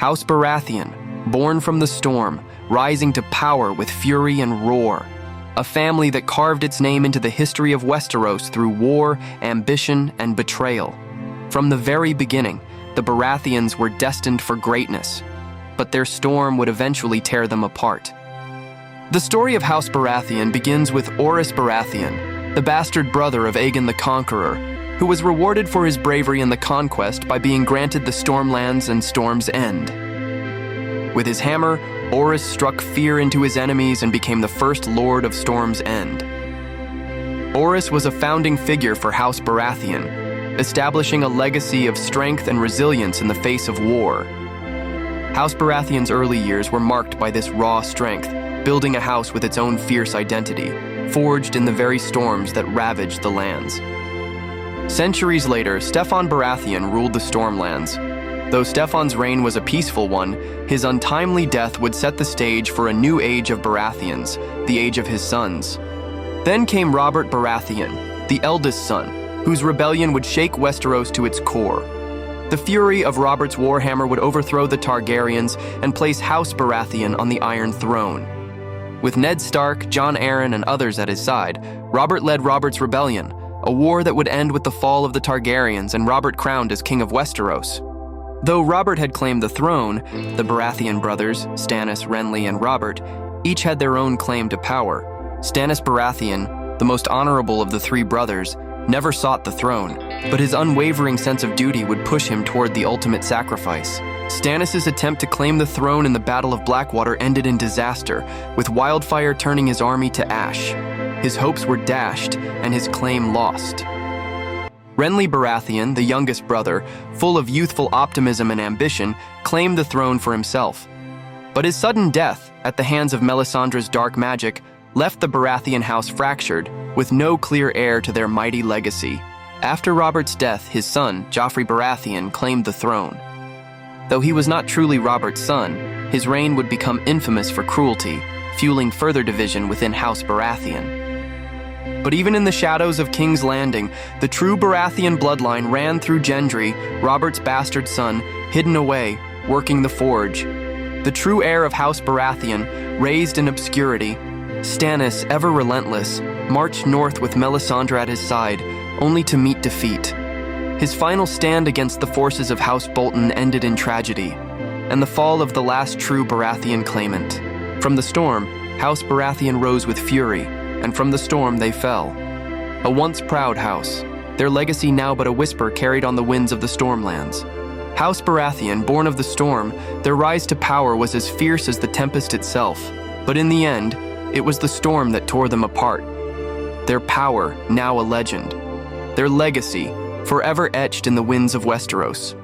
House Baratheon, born from the storm, rising to power with fury and roar. A family that carved its name into the history of Westeros through war, ambition, and betrayal. From the very beginning, the Baratheons were destined for greatness, but their storm would eventually tear them apart. The story of House Baratheon begins with Orys Baratheon, the bastard brother of Aegon the Conqueror, who was rewarded for his bravery in the conquest by being granted the Stormlands and Storm's End. With his hammer, Orys struck fear into his enemies and became the first Lord of Storm's End. Orys was a founding figure for House Baratheon, establishing a legacy of strength and resilience in the face of war. House Baratheon's early years were marked by this raw strength, building a house with its own fierce identity, forged in the very storms that ravaged the lands. Centuries later, Steffon Baratheon ruled the Stormlands. Though Steffon's reign was a peaceful one, his untimely death would set the stage for a new age of Baratheons, the age of his sons. Then came Robert Baratheon, the eldest son, whose rebellion would shake Westeros to its core. The fury of Robert's warhammer would overthrow the Targaryens and place House Baratheon on the Iron Throne. With Ned Stark, Jon Arryn, and others at his side, Robert led Robert's rebellion, a war that would end with the fall of the Targaryens and Robert crowned as King of Westeros. Though Robert had claimed the throne, the Baratheon brothers, Stannis, Renly, and Robert, each had their own claim to power. Stannis Baratheon, the most honorable of the three brothers, never sought the throne, but his unwavering sense of duty would push him toward the ultimate sacrifice. Stannis' attempt to claim the throne in the Battle of Blackwater ended in disaster, with Wildfire turning his army to ash. His hopes were dashed, and his claim lost. Renly Baratheon, the youngest brother, full of youthful optimism and ambition, claimed the throne for himself. But his sudden death, at the hands of Melisandre's dark magic, left the Baratheon house fractured, with no clear heir to their mighty legacy. After Robert's death, his son, Joffrey Baratheon, claimed the throne. Though he was not truly Robert's son, his reign would become infamous for cruelty, fueling further division within House Baratheon. But even in the shadows of King's Landing, the true Baratheon bloodline ran through Gendry, Robert's bastard son, hidden away, working the forge. The true heir of House Baratheon, raised in obscurity, Stannis, ever relentless, marched north with Melisandre at his side, only to meet defeat. His final stand against the forces of House Bolton ended in tragedy, and the fall of the last true Baratheon claimant. From the storm, House Baratheon rose with fury, and from the storm they fell. A once proud house, their legacy now but a whisper carried on the winds of the Stormlands. House Baratheon, born of the storm, their rise to power was as fierce as the tempest itself. But in the end, it was the storm that tore them apart. Their power, now a legend. Their legacy, forever etched in the winds of Westeros.